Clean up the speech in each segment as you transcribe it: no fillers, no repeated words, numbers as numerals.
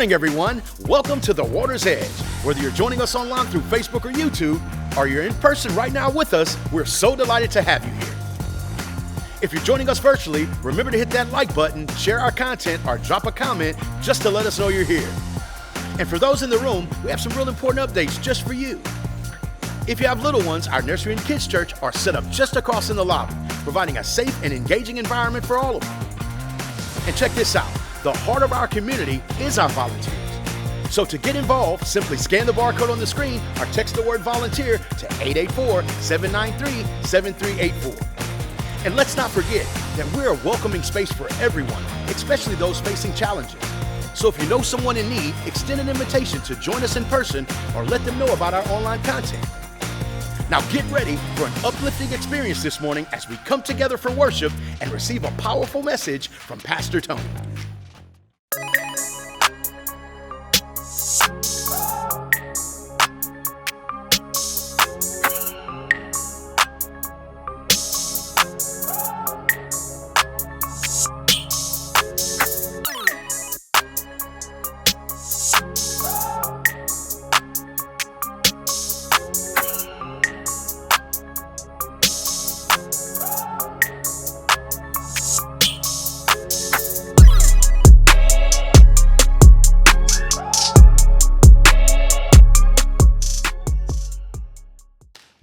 morning, everyone. Welcome to The Water's Edge. Whether you're joining us online through Facebook or YouTube, or you're in person right now with us, we're so delighted to have you here. If you're joining us virtually, remember to hit that like button, share our content, or drop a comment just to let us know you're here. And for those in the room, we have some real important updates just for you. If you have little ones, our nursery and kids church are set up just across in the lobby, providing a safe and engaging environment for all of them. And check this out. The heart of our community is our volunteers. So to get involved, simply scan the barcode on the screen or text the word volunteer to 884-793-7384. And let's not forget that we're a welcoming space for everyone, especially those facing challenges. So if you know someone in need, extend an invitation to join us in person or let them know about our online content. Now get ready for an uplifting experience this morning as we come together for worship and receive a powerful message from Pastor Tony.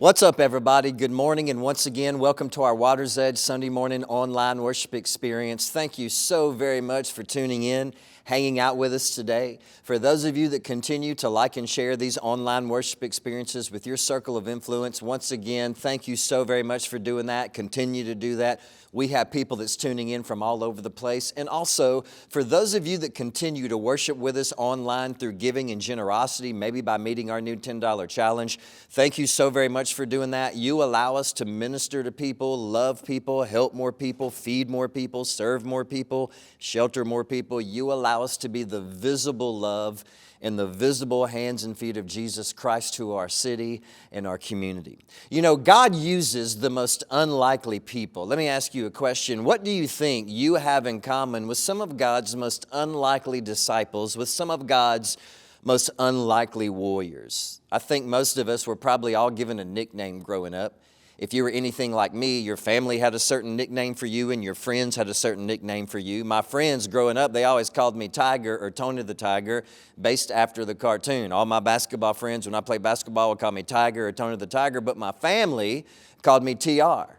What's up, everybody? Good morning, and once again, welcome to our Water's Edge Sunday morning online worship experience. Thank you so very much for tuning in, hanging out with us today. For those of you that continue to like and share these online worship experiences with your circle of influence, once again, thank you so very much for doing that. Continue to do that. We have people that's tuning in from all over the place. And also, for those of you that continue to worship with us online through giving and generosity, maybe by meeting our new $10 challenge, thank you so very much for doing that. You allow us to minister to people, love people, help more people, feed more people, serve more people, shelter more people. You allow us to be the visible love and the visible hands and feet of Jesus Christ to our city and our community. You know, God uses the most unlikely people. Let me ask you a question. What do you think you have in common with some of God's most unlikely disciples, with some of God's most unlikely warriors? I think most of us were probably all given a nickname growing up. If you were anything like me, your family had a certain nickname for you and your friends had a certain nickname for you. My friends growing up, they always called me Tiger or Tony the Tiger, based after the cartoon. All my basketball friends, when I played basketball, would call me Tiger or Tony the Tiger, but my family called me TR,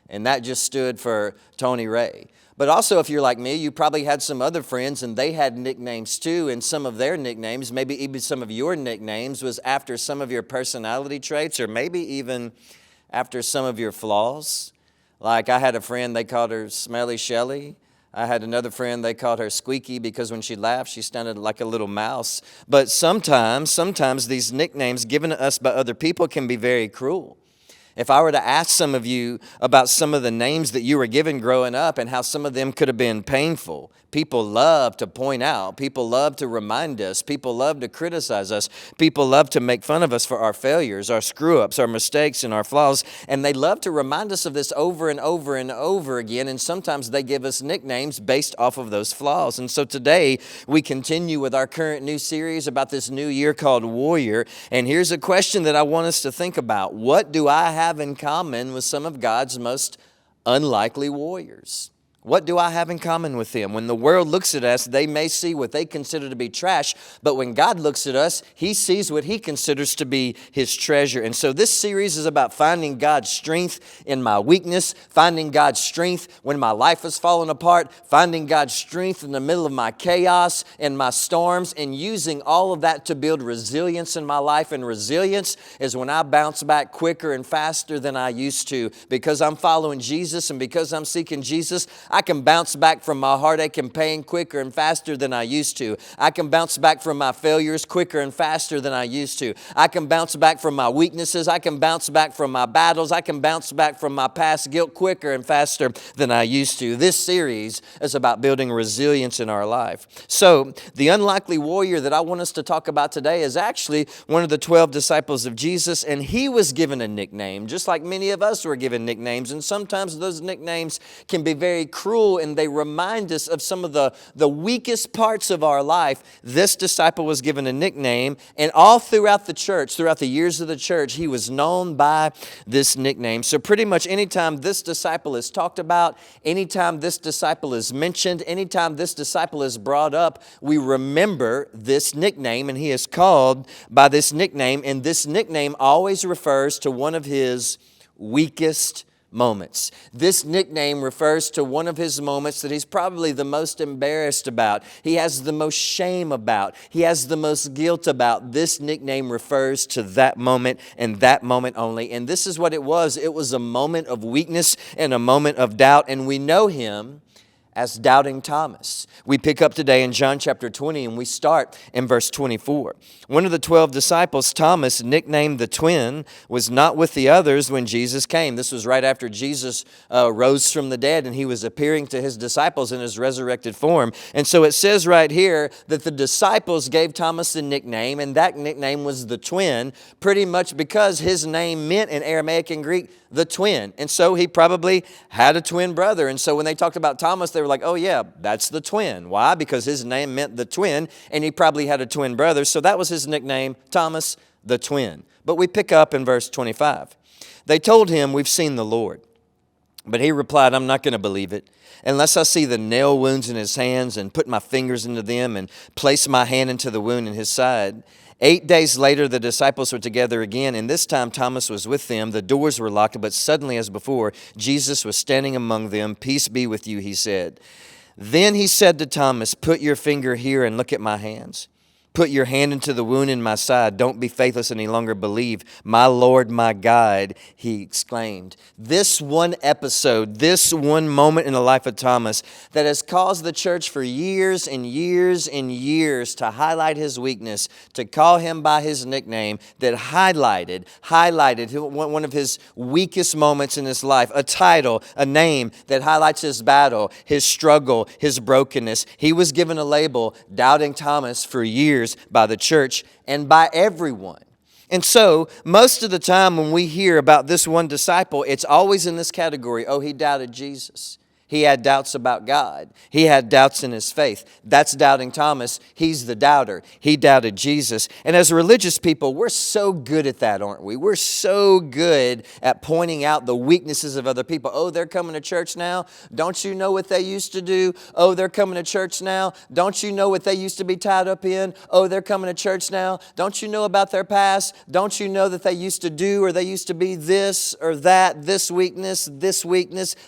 and that just stood for Tony Ray. But also, if you're like me, you probably had some other friends and they had nicknames too, and some of their nicknames, maybe even some of your nicknames, was after some of your personality traits, or maybe even after some of your flaws. Like I had a friend, they called her Smelly Shelly. I had another friend, they called her Squeaky because when she laughed, she sounded like a little mouse. But sometimes these nicknames given to us by other people can be very cruel. If I were to ask some of you about some of the names that you were given growing up and how some of them could have been painful, people love to point out, people love to remind us, people love to criticize us, people love to make fun of us for our failures, our screw-ups, our mistakes, and our flaws, and they love to remind us of this over and over and over again, and sometimes they give us nicknames based off of those flaws. And so today, we continue with our current new series about this new year called Warrior, and here's a question that I want us to think about. What do I have in common with some of God's most unlikely warriors? What do I have in common with them? When the world looks at us, they may see what they consider to be trash, but when God looks at us, He sees what He considers to be His treasure. And so this series is about finding God's strength in my weakness, finding God's strength when my life is falling apart, finding God's strength in the middle of my chaos and my storms, and using all of that to build resilience in my life. And resilience is when I bounce back quicker and faster than I used to. Because I'm following Jesus and because I'm seeking Jesus, I can bounce back from my heartache and pain quicker and faster than I used to. I can bounce back from my failures quicker and faster than I used to. I can bounce back from my weaknesses. I can bounce back from my battles. I can bounce back from my past guilt quicker and faster than I used to. This series is about building resilience in our life. So, the unlikely warrior that I want us to talk about today is actually one of the 12 disciples of Jesus, and he was given a nickname, just like many of us were given nicknames, and sometimes those nicknames can be very cruel and they remind us of some of the weakest parts of our life, this disciple was given a nickname. And all throughout the church, throughout the years of the church, he was known by this nickname. So pretty much anytime this disciple is talked about, anytime this disciple is mentioned, anytime this disciple is brought up, we remember this nickname, and he is called by this nickname. And this nickname always refers to one of his weakest moments. This nickname refers to one of his moments that he's probably the most embarrassed about. He has the most shame about. He has the most guilt about. This nickname refers to that moment and that moment only. And this is what it was. It was a moment of weakness and a moment of doubt. And we know him as Doubting Thomas. We pick up today in John chapter 20 and we start in verse 24. One of the 12 disciples, Thomas, nicknamed the twin, was not with the others when Jesus came. This was right after Jesus rose from the dead and he was appearing to his disciples in his resurrected form. And so it says right here that the disciples gave Thomas a nickname, and that nickname was the twin, pretty much because his name meant in Aramaic and Greek, the twin. And so he probably had a twin brother. And so when they talked about Thomas, they were like, oh yeah, that's the twin. Why? Because his name meant the twin, and he probably had a twin brother. So that was his nickname, Thomas the twin. But we pick up in verse 25. They told him, we've seen the Lord. But he replied, I'm not going to believe it unless I see the nail wounds in his hands and put my fingers into them and place my hand into the wound in his side. 8 days later, the disciples were together again, and this time Thomas was with them. The doors were locked, but suddenly, as before, Jesus was standing among them. Peace be with you, he said. Then he said to Thomas, put your finger here and look at my hands. Put your hand into the wound in my side. Don't be faithless any longer. Believe. My Lord, my God, he exclaimed. This one episode, this one moment in the life of Thomas that has caused the church for years and years and years to highlight his weakness, to call him by his nickname, that highlighted one of his weakest moments in his life, a title, a name that highlights his battle, his struggle, his brokenness. He was given a label, Doubting Thomas, for years by the church and by everyone. And so, most of the time when we hear about this one disciple, it's always in this category. Oh, he doubted Jesus. He had doubts about God. He had doubts in his faith. That's Doubting Thomas. He's the doubter. He doubted Jesus. And as religious people, we're so good at that, aren't we? We're so good at pointing out the weaknesses of other people. Oh, they're coming to church now. Don't you know what they used to do? Oh, they're coming to church now. Don't you know what they used to be tied up in? Oh, they're coming to church now. Don't you know about their past? Don't you know that they used to do or they used to be this or that, this weakness,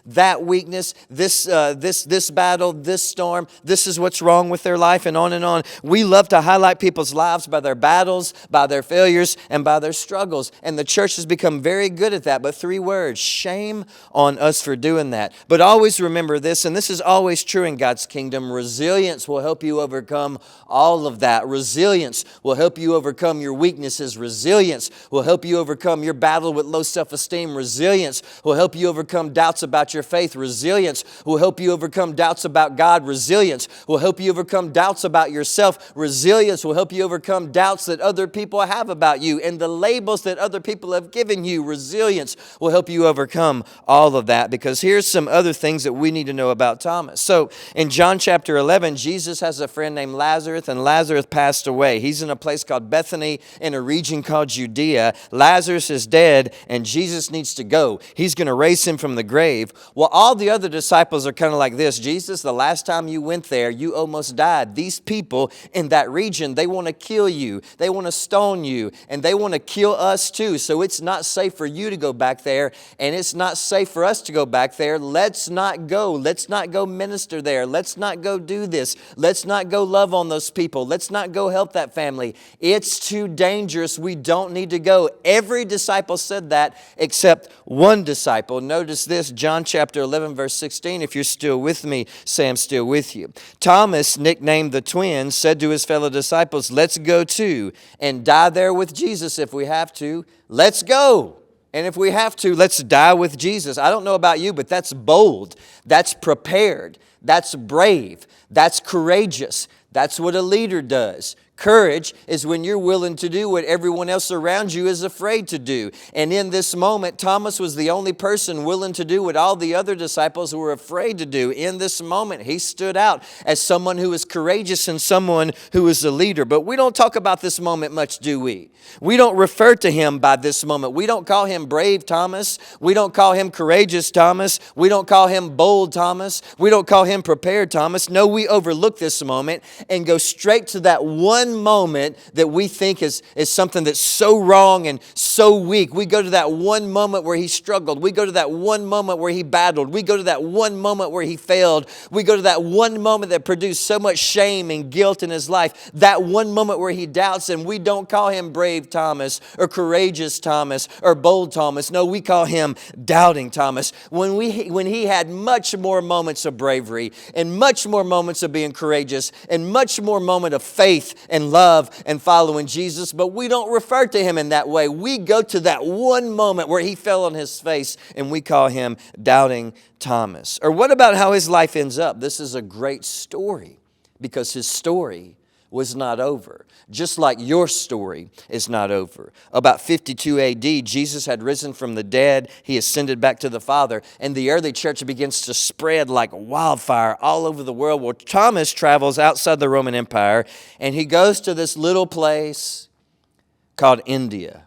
that weakness, this battle, this storm, this is what's wrong with their life, and on and on. We love to highlight people's lives by their battles, by their failures, and by their struggles. And the church has become very good at that. But 3 words, shame on us for doing that. But always remember this, and this is always true in God's kingdom. Resilience will help you overcome all of that. Resilience will help you overcome your weaknesses. Resilience will help you overcome your battle with low self-esteem. Resilience will help you overcome doubts about your faith. Resilience will help you overcome doubts about God. Resilience will help you overcome doubts about yourself. Resilience will help you overcome doubts that other people have about you and the labels that other people have given you. Resilience will help you overcome all of that, because here's some other things that we need to know about Thomas. So in John chapter 11, Jesus has a friend named Lazarus, and Lazarus passed away. He's in a place called Bethany in a region called Judea. Lazarus is dead, and Jesus needs to go. He's going to raise him from the grave. Well, all the other disciples are kind of like this. Jesus, the last time you went there, you almost died. These people in that region, they want to kill you. They want to stone you, and they want to kill us too. So it's not safe for you to go back there, and it's not safe for us to go back there. Let's not go. Let's not go minister there. Let's not go do this. Let's not go love on those people. Let's not go help that family. It's too dangerous. We don't need to go. Every disciple said that except one disciple. Notice this, John chapter 11, verse 16. If you're still with me, say I'm still with you. Thomas, nicknamed the twin, said to his fellow disciples, let's go too and die there with Jesus if we have to. Let's go. And if we have to, let's die with Jesus. I don't know about you, but that's bold. That's prepared. That's brave. That's courageous. That's what a leader does. Courage is when you're willing to do what everyone else around you is afraid to do. And in this moment, Thomas was the only person willing to do what all the other disciples were afraid to do. In this moment, he stood out as someone who was courageous and someone who was a leader. But we don't talk about this moment much, do we? We don't refer to him by this moment. We don't call him brave Thomas. We don't call him courageous Thomas. We don't call him bold Thomas. We don't call him prepared Thomas. No, we overlook this moment and go straight to that one moment that we think is something that's so wrong and so weak. We go to that one moment where he struggled. We go to that one moment where he battled. We go to that one moment where he failed. We go to that one moment that produced so much shame and guilt in his life. That one moment where he doubts, and we don't call him brave Thomas or courageous Thomas or bold Thomas. No, we call him doubting Thomas. When he had much more moments of bravery and much more moments of being courageous and much more moment of faith and love and following Jesus, but we don't refer to him in that way. We go to that one moment where he fell on his face and we call him doubting Thomas. Or what about how his life ends up? This is a great story because his story was not over. Just like your story is not over. About 52 AD, Jesus had risen from the dead. He ascended back to the Father. And the early church begins to spread like wildfire all over the world. Well, Thomas travels outside the Roman Empire. And he goes to this little place called India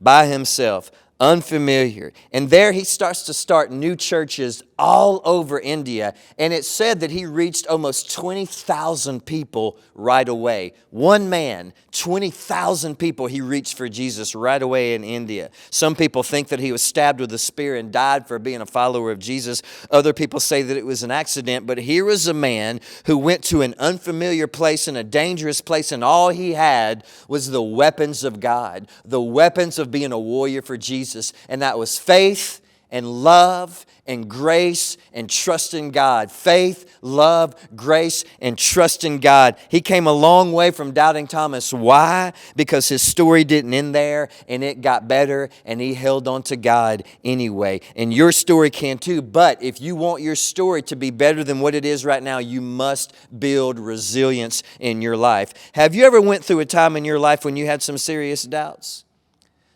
by himself. Unfamiliar. And there he starts to start new churches all over India. And it said that he reached almost 20,000 people right away. One man, 20,000 people he reached for Jesus right away in India. Some people think that he was stabbed with a spear and died for being a follower of Jesus. Other people say that it was an accident. But here was a man who went to an unfamiliar place and a dangerous place, and all he had was the weapons of God, the weapons of being a warrior for Jesus. And that was faith and love and grace and trust in God. Faith, love, grace, and trust in God. He came a long way from doubting Thomas. Why? Because his story didn't end there, and it got better, and he held on to God anyway. And your story can too. But if you want your story to be better than what it is right now, you must build resilience in your life. Have you ever went through a time in your life when you had some serious doubts?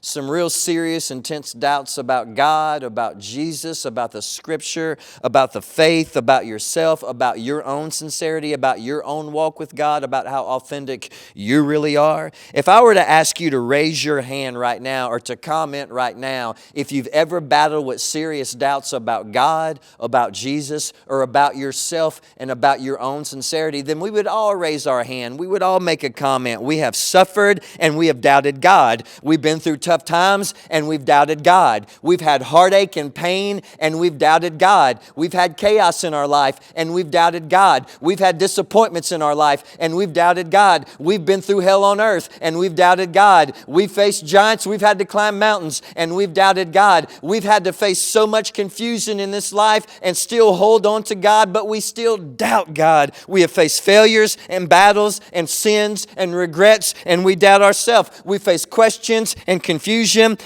Some real serious, intense doubts about God, about Jesus, about the Scripture, about the faith, about yourself, about your own sincerity, about your own walk with God, about how authentic you really are. If I were to ask you to raise your hand right now or to comment right now, if you've ever battled with serious doubts about God, about Jesus, or about yourself and about your own sincerity, then we would all raise our hand. We would all make a comment. We have suffered and we have doubted God. We've been through tough times and we've doubted God. We've had heartache and pain and we've doubted God. We've had chaos in our life and we've doubted God. We've had disappointments in our life and we've doubted God. We've been through hell on earth and we've doubted God. We've faced giants. We've had to climb mountains and we've doubted God. We've had to face so much confusion in this life and still hold on to God, but we still doubt God. We have faced failures and battles and sins and regrets, and we doubt ourselves. We face questions and confusion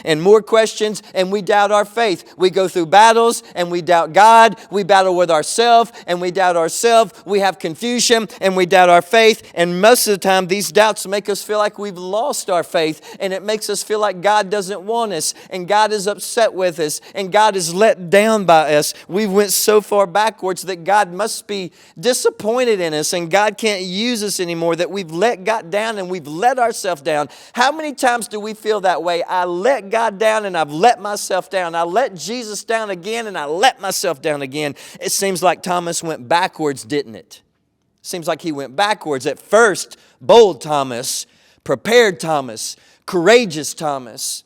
and more questions, and we doubt our faith. We go through battles and we doubt God. We battle with ourselves and we doubt ourselves. We have confusion and we doubt our faith. And most of the time, these doubts make us feel like we've lost our faith, and it makes us feel like God doesn't want us, and God is upset with us, and God is let down by us. We went so far backwards that God must be disappointed in us, and God can't use us anymore, that we've let God down and we've let ourselves down. How many times do we feel that way? I let God down and I've let myself down. I let Jesus down again and I let myself down again. It seems like Thomas went backwards, didn't it? Seems like he went backwards. At first, bold Thomas, prepared Thomas, courageous Thomas,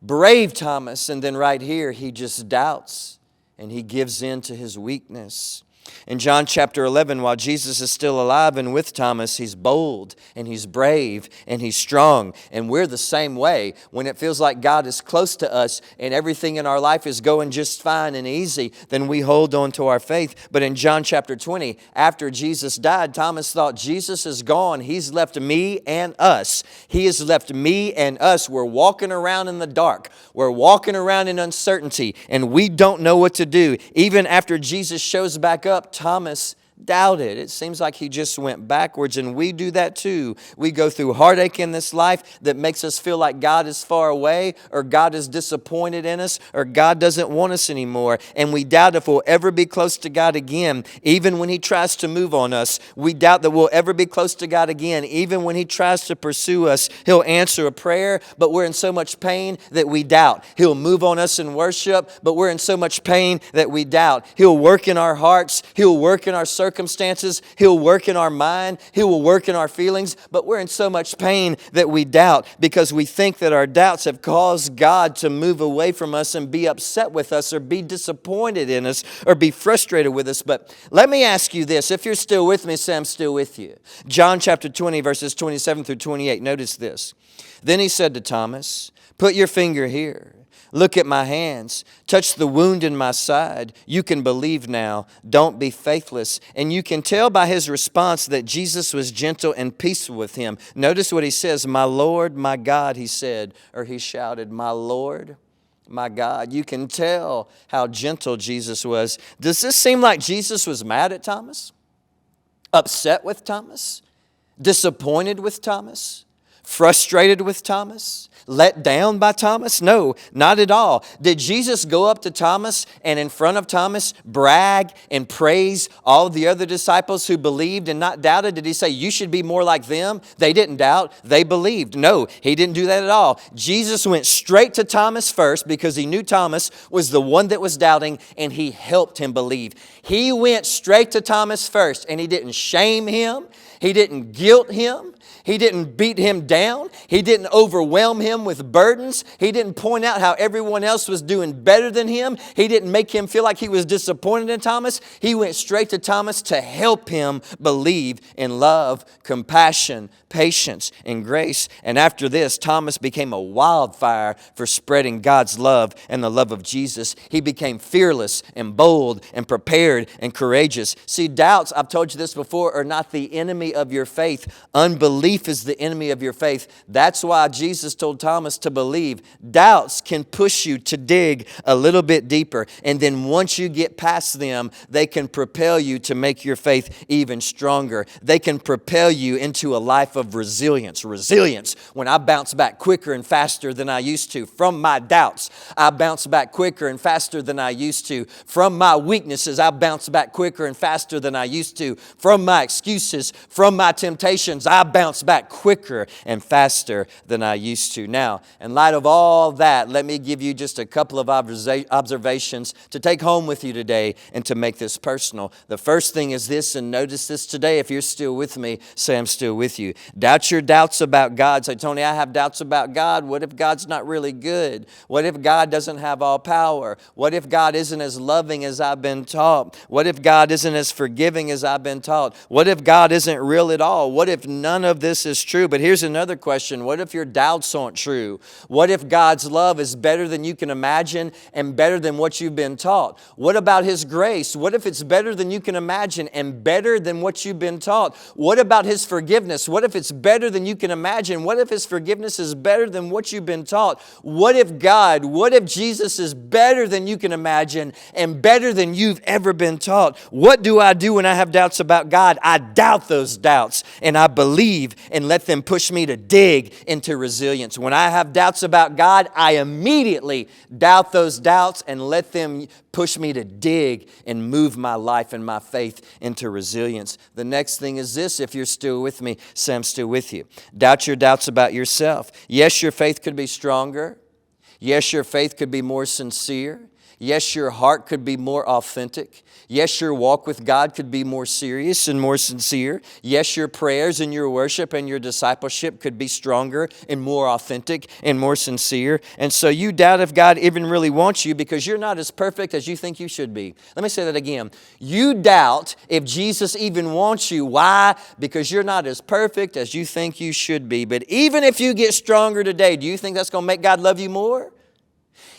brave Thomas, and then right here he just doubts and he gives in to his weakness. In John chapter 11, while Jesus is still alive and with Thomas, he's bold and he's brave and he's strong. And we're the same way. When it feels like God is close to us and everything in our life is going just fine and easy, then we hold on to our faith. But in John chapter 20, after Jesus died, Thomas thought, Jesus is gone. He's left me and us. He has left me and us. We're walking around in the dark. We're walking around in uncertainty, and we don't know what to do. Even after Jesus shows back up, Thomas doubted. It seems like he just went backwards, and we do that too. We go through heartache in this life that makes us feel like God is far away, or God is disappointed in us, or God doesn't want us anymore. And we doubt if we'll ever be close to God again. Even when he tries to move on us, we doubt that we'll ever be close to God again. Even when he tries to pursue us, he'll answer a prayer, but we're in so much pain that we doubt. He'll move on us in worship, but we're in so much pain that we doubt. He'll work in our hearts. He'll work in our circumstances. He'll work in our mind. He will work in our feelings, but we're in so much pain that we doubt because we think that our doubts have caused God to move away from us and be upset with us or be disappointed in us or be frustrated with us. But let me ask you this. If you're still with me, say I'm still with you. John chapter 20, verses 27 through 28. Notice this. Then he said to Thomas, "Put your finger here. Look at my hands. Touch the wound in my side. You can believe now. Don't be faithless." And you can tell by his response that Jesus was gentle and peaceful with him. Notice what he says, "My Lord, my God," he said, or he shouted, "My Lord, my God." You can tell how gentle Jesus was. Does this seem like Jesus was mad at Thomas? Upset with Thomas? Disappointed with Thomas? Frustrated with Thomas? Let down by Thomas? No, not at all. Did Jesus go up to Thomas and in front of Thomas brag and praise all the other disciples who believed and not doubted? Did he say, "You should be more like them"? They didn't doubt. They believed. No, he didn't do that at all. Jesus went straight to Thomas first because he knew Thomas was the one that was doubting, and he helped him believe. He went straight to Thomas first, and he didn't shame him. He didn't guilt him. He didn't beat him down. He didn't overwhelm him with burdens. He didn't point out how everyone else was doing better than him. He didn't make him feel like he was disappointed in Thomas. He went straight to Thomas to help him believe in love, compassion, patience, and grace. And after this, Thomas became a wildfire for spreading God's love and the love of Jesus. He became fearless and bold and prepared and courageous. See, doubts, I've told you this before, are not the enemy of your faith. Unbelief is the enemy of your faith. That's why Jesus told Thomas to believe. Doubts can push you to dig a little bit deeper. And then once you get past them, they can propel you to make your faith even stronger. They can propel you into a life of resilience. Resilience, when I bounce back quicker and faster than I used to. From my doubts, I bounce back quicker and faster than I used to. From my weaknesses, I bounce back quicker and faster than I used to. From my excuses, from my temptations, I bounce back quicker and faster than I used to. Now, in light of all that, let me give you just a couple of observations to take home with you today and to make this personal. The first thing is this, and notice this today. If you're still with me, say I'm still with you. Doubt your doubts about God. Say, "Tony, I have doubts about God. What if God's not really good? What if God doesn't have all power? What if God isn't as loving as I've been taught? What if God isn't as forgiving as I've been taught? What if God isn't real at all? What if none of this is true?" But here's another question. What if your doubts aren't true? What if God's love is better than you can imagine and better than what you've been taught? What about His grace? What if it's better than you can imagine and better than what you've been taught? What about His forgiveness? What if it's better than you can imagine? What if His forgiveness is better than what you've been taught? What if Jesus is better than you can imagine and better than you've ever been taught? What do I do when I have doubts about God? I doubt those doubts and I believe and let them push me to dig into resilience. When I have doubts about God, I immediately doubt those doubts and let them push me to dig and move my life and my faith into resilience. The next thing is this. If you're still with me, say I'm still with you. Doubt your doubts about yourself. Yes, your faith could be stronger. Yes, your faith could be more sincere. Yes, your heart could be more authentic. Yes, your walk with God could be more serious and more sincere. Yes, your prayers and your worship and your discipleship could be stronger and more authentic and more sincere. And so you doubt if God even really wants you because you're not as perfect as you think you should be. Let me say that again. You doubt if Jesus even wants you. Why? Because you're not as perfect as you think you should be. But even if you get stronger today, do you think that's going to make God love you more?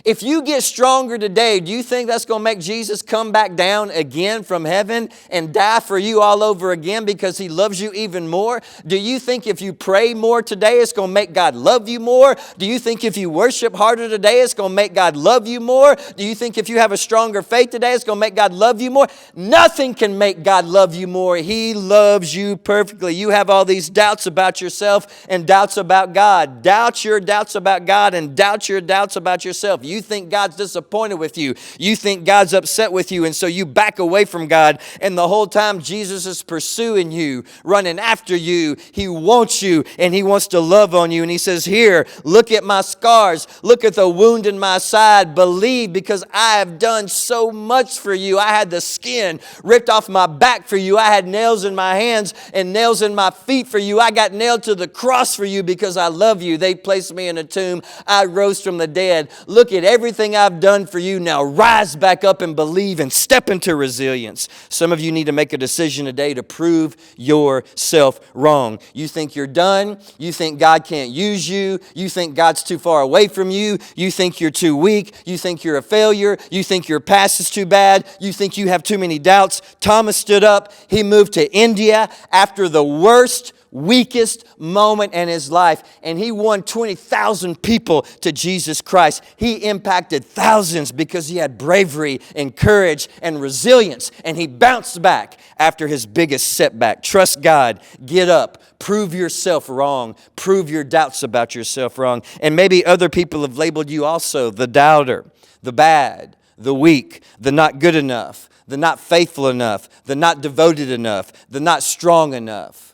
If you get stronger today, do you think that's going to make Jesus come back down again from heaven and die for you all over again because He loves you even more? Do you think if you pray more today, it's going to make God love you more? Do you think if you worship harder today, it's going to make God love you more? Do you think if you have a stronger faith today, it's going to make God love you more? Nothing can make God love you more. He loves you perfectly. You have all these doubts about yourself and doubts about God. Doubt your doubts about God and doubt your doubts about yourself. You think God's disappointed with you. You think God's upset with you, and so you back away from God. And the whole time Jesus is pursuing you, running after you. He wants you, and He wants to love on you. And He says, here, look at my scars. Look at the wound in my side. Believe, because I have done so much for you. I had the skin ripped off my back for you. I had nails in my hands and nails in my feet for you. I got nailed to the cross for you because I love you. They placed me in a tomb. I rose from the dead. Look at everything I've done for you. Now rise back up and believe and step into resilience. Some of you need to make a decision today to prove yourself wrong. You think you're done. You think God can't use you. You think God's too far away from you. You think you're too weak. You think you're a failure. You think your past is too bad. You think you have too many doubts. Thomas stood up. He moved to India after the worst, weakest moment in his life, and he won 20,000 people to Jesus Christ. He impacted thousands because he had bravery and courage and resilience, and he bounced back after his biggest setback. Trust God. Get up. Prove yourself wrong. Prove your doubts about yourself wrong. And maybe other people have labeled you also the doubter, the bad, the weak, the not good enough, the not faithful enough, the not devoted enough, the not strong enough.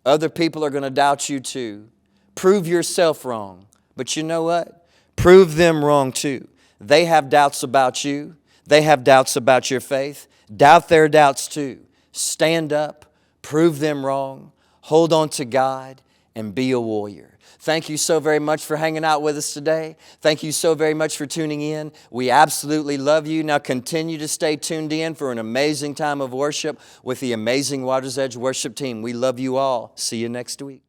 Other people are going to doubt you too. Prove yourself wrong. But you know what? Prove them wrong too. They have doubts about you. They have doubts about your faith. Doubt their doubts too. Stand up. Prove them wrong. Hold on to God and be a warrior. Thank you so very much for hanging out with us today. Thank you so very much for tuning in. We absolutely love you. Now continue to stay tuned in for an amazing time of worship with the amazing Water's Edge worship team. We love you all. See you next week.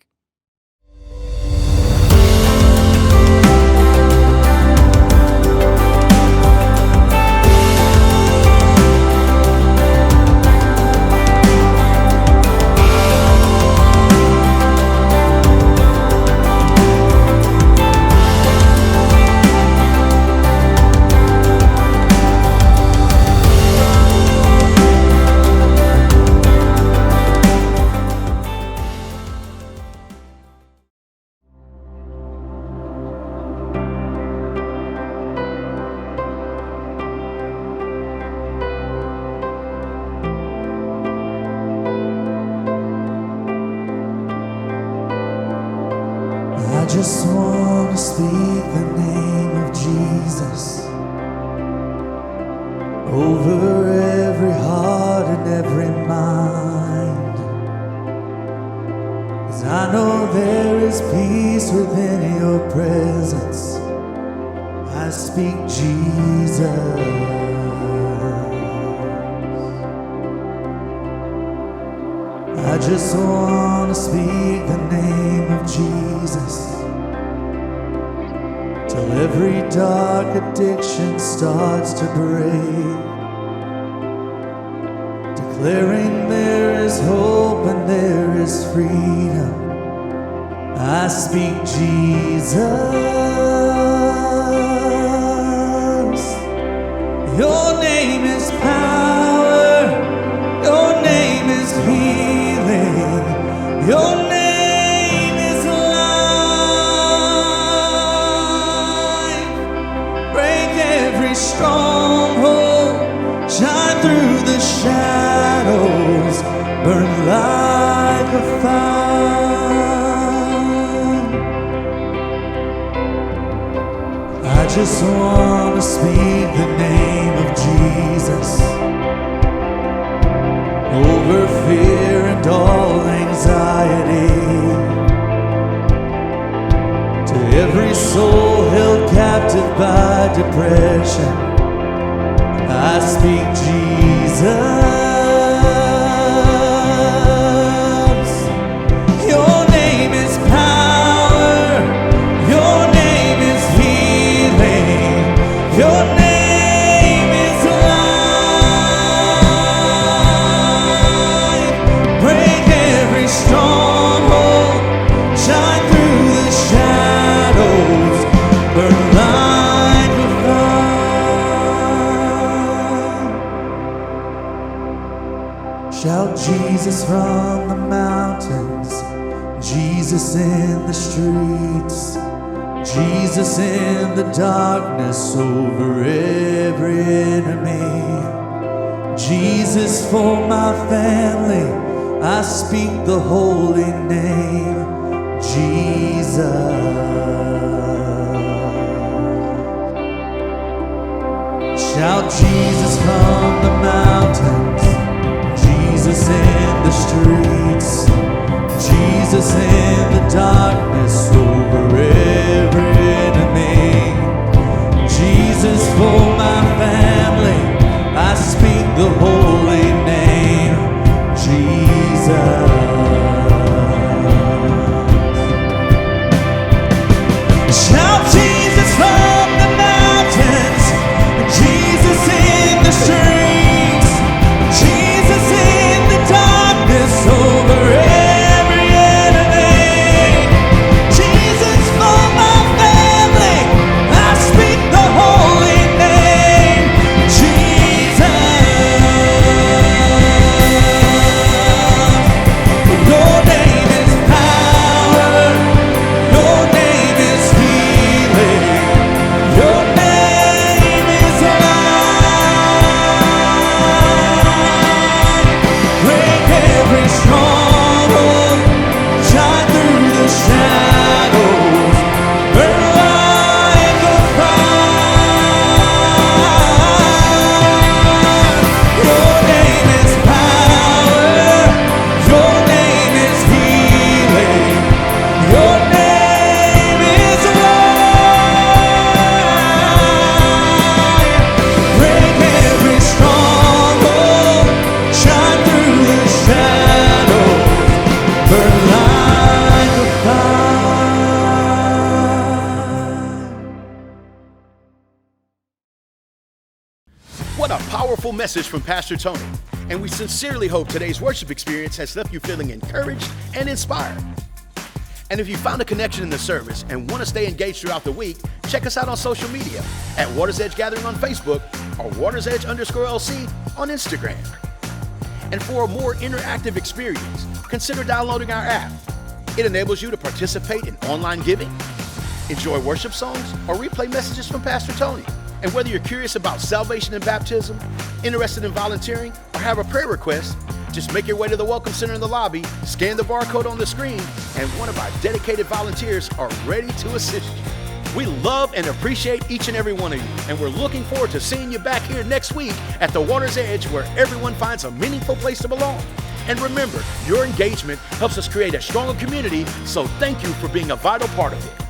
I just want to speak the name of Jesus over every heart and every mind, 'cause I know there is peace within your presence. I speak Jesus. I just want to speak the name of Jesus till every dark addiction starts to break, declaring there is hope and there is freedom. I speak Jesus. Your name is power. Your name is healing. Your name is life. Break every stronghold. Shine through the shadows. Burn like a fire. I just want to speak the name of Jesus over fear and all anxiety, to every soul held captive by depression. I speak Jesus. Your name is power. Your name is healing. Your name is alive. Break every stronghold. Shine through the shadows. Burn like a fire. Shout Jesus from the mountains. Jesus in the streets. Jesus in the darkness over every enemy. Jesus for my family, I speak the holy name, Jesus. Shout Jesus from the mountains, Jesus in the streets, Jesus in the darkness over every enemy. Jesus for my family, I speak the holy name, Jesus. Shout Jesus from the mountains, Jesus in the streets, Jesus in the darkness over every enemy. Jesus for my family, I speak the holy name, Jesus. Your name is power, your name is healing, your name is life. Break every stronghold, shine through the shadows, burn like a fire. Your name is power, your name is healing, your name is life. Break every stronghold, shine through the shadows, burn like a fire. What a powerful message from Pastor Tony. And we sincerely hope today's worship experience has left you feeling encouraged and inspired. And if you found a connection in the service and want to stay engaged throughout the week, check us out on social media at Waters Edge Gathering on Facebook or WatersEdge_LC on Instagram. And for a more interactive experience, consider downloading our app. It enables you to participate in online giving, enjoy worship songs, or replay messages from Pastor Tony. And whether you're curious about salvation and baptism, interested in volunteering, or have a prayer request, just make your way to the Welcome Center in the lobby, scan the barcode on the screen, and one of our dedicated volunteers are ready to assist you. We love and appreciate each and every one of you, and we're looking forward to seeing you back here next week at the Water's Edge, where everyone finds a meaningful place to belong. And remember, your engagement helps us create a stronger community, so thank you for being a vital part of it.